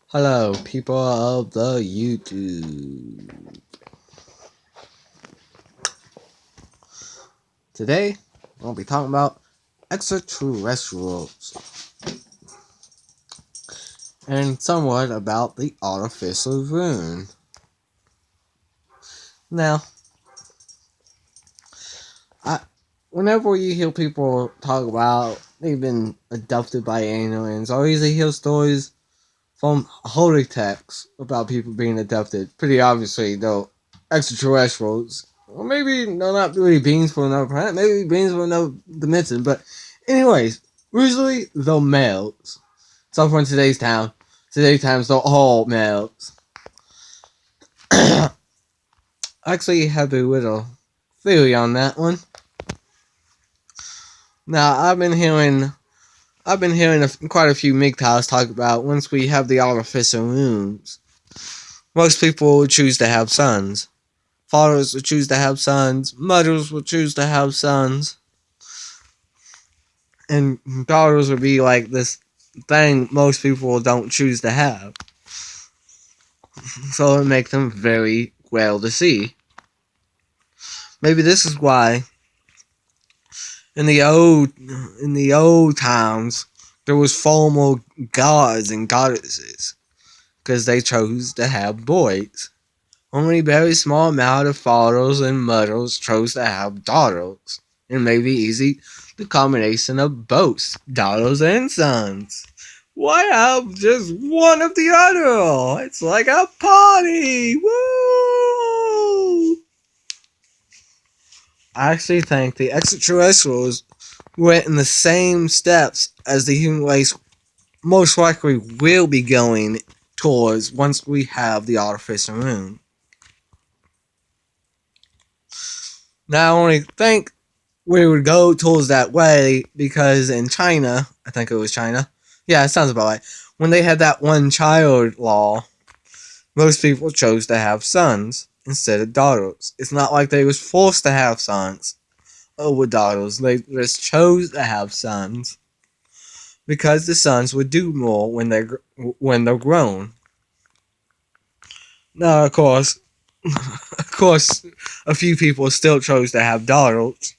Hello, people of the YouTube. Today, we'll be talking about extraterrestrials and somewhat about the artificial moon. Now, I, whenever you hear people talk about they've been abducted by aliens, I usually hear stories from holy texts about people being abducted. Pretty obviously, though, extraterrestrials. Or maybe they're not really beings from another planet, maybe beings from another dimension. But, anyways, usually they're males. So, for today's times, they're all males. I actually have a little theory on that one. Now, I've been hearing quite a few MGTOWs talk about once we have the artificial moons, most people would choose to have sons. Fathers would choose to have sons. Mothers would choose to have sons. And daughters would be like this thing most people don't choose to have. So it would make them very well to see. Maybe this is why in the old times there was formal gods and goddesses. Because they chose to have boys. Only a very small amount of fathers and mothers chose to have daughters. It may be easy the combination of both daughters and sons. Why have just one of the other? It's like a party! Woo! I actually think the extraterrestrials went in the same steps as the human race most likely will be going towards once we have the artificial moon. Now, I only think we would go towards that way because in China, I think it was China. Yeah, it sounds about right. When they had that one child law, most people chose to have sons instead of daughters. It's not like they was forced to have sons over daughters. They just chose to have sons because the sons would do more when they're grown. Now, of course, a few people still chose to have daughters.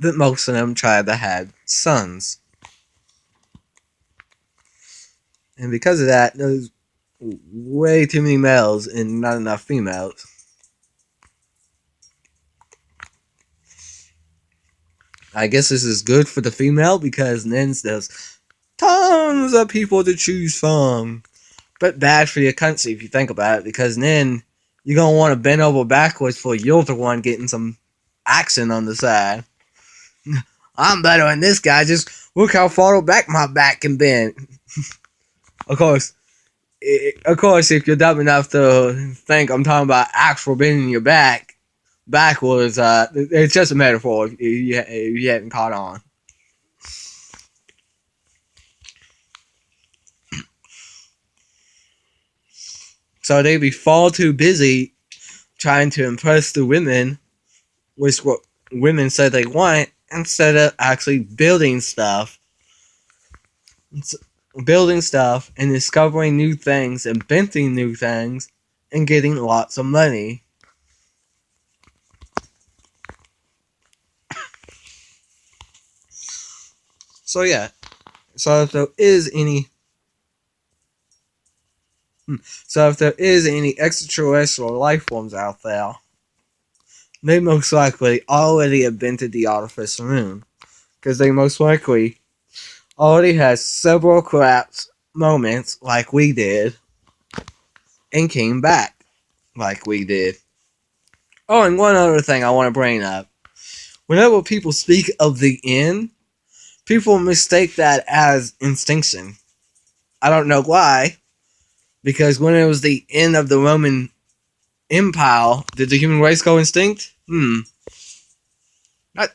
But most of them tried to have sons. And because of that, there's way too many males and not enough females. I guess this is good for the female because then there's tons of people to choose from. But bad for your country if you think about it, because then you're going to want to bend over backwards for you're the one getting some action on the side. I'm better than this guy, just look how far back my back can bend. Of course, if you're dumb enough to think I'm talking about actual bending your back backwards, it's just a metaphor if you hadn't caught on. So they'd be far too busy trying to impress the women with what women say they want instead of actually building stuff. Building stuff and discovering new things, inventing new things, and getting lots of money. So yeah, so if there is any, extraterrestrial life forms out there, they most likely already invented the artificial moon, because they most likely already had several collapse moments like we did, and came back like we did. Oh, and one other thing I want to bring up. Whenever people speak of the end, people mistake that as extinction. I don't know why, because when it was the end of the Roman Empire, did the human race go extinct? That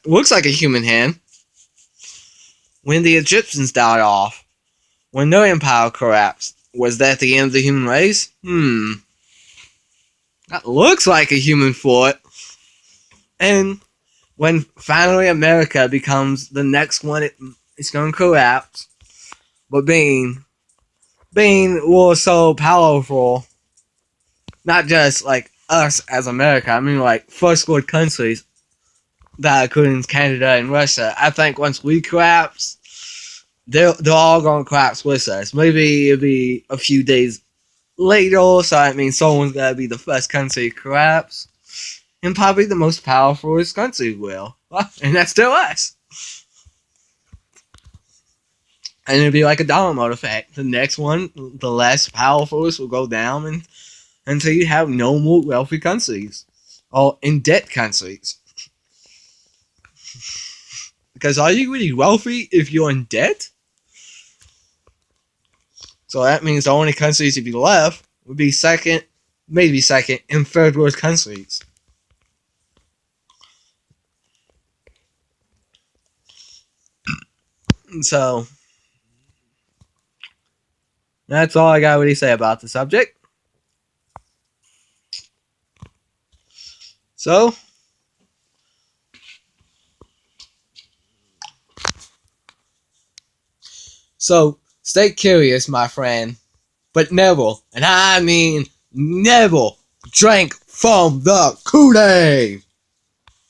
looks like a human hand. When the Egyptians died off, when their empire collapsed, was that the end of the human race? That looks like a human foot. And when finally America becomes the next one, it's going to collapse. But being was so powerful, not just like us as America. I mean, like first world countries that includes Canada and Russia. I think once we collapse, they're all going to collapse with us. Maybe it'll be a few days later, so I mean, someone's got to be the first country to collapse, and probably the most powerful country will, and that's still us. And it'll be like a domino effect. The next one, the less powerful, will go down, and until you have no more wealthy countries or in debt countries. Because are you really wealthy if you're in debt? So that means the only countries to be left would be second, maybe second, and third world countries. So that's all I got to really say about the subject. So stay curious, my friend, but never, and I mean never, drink from the Kool-Aid.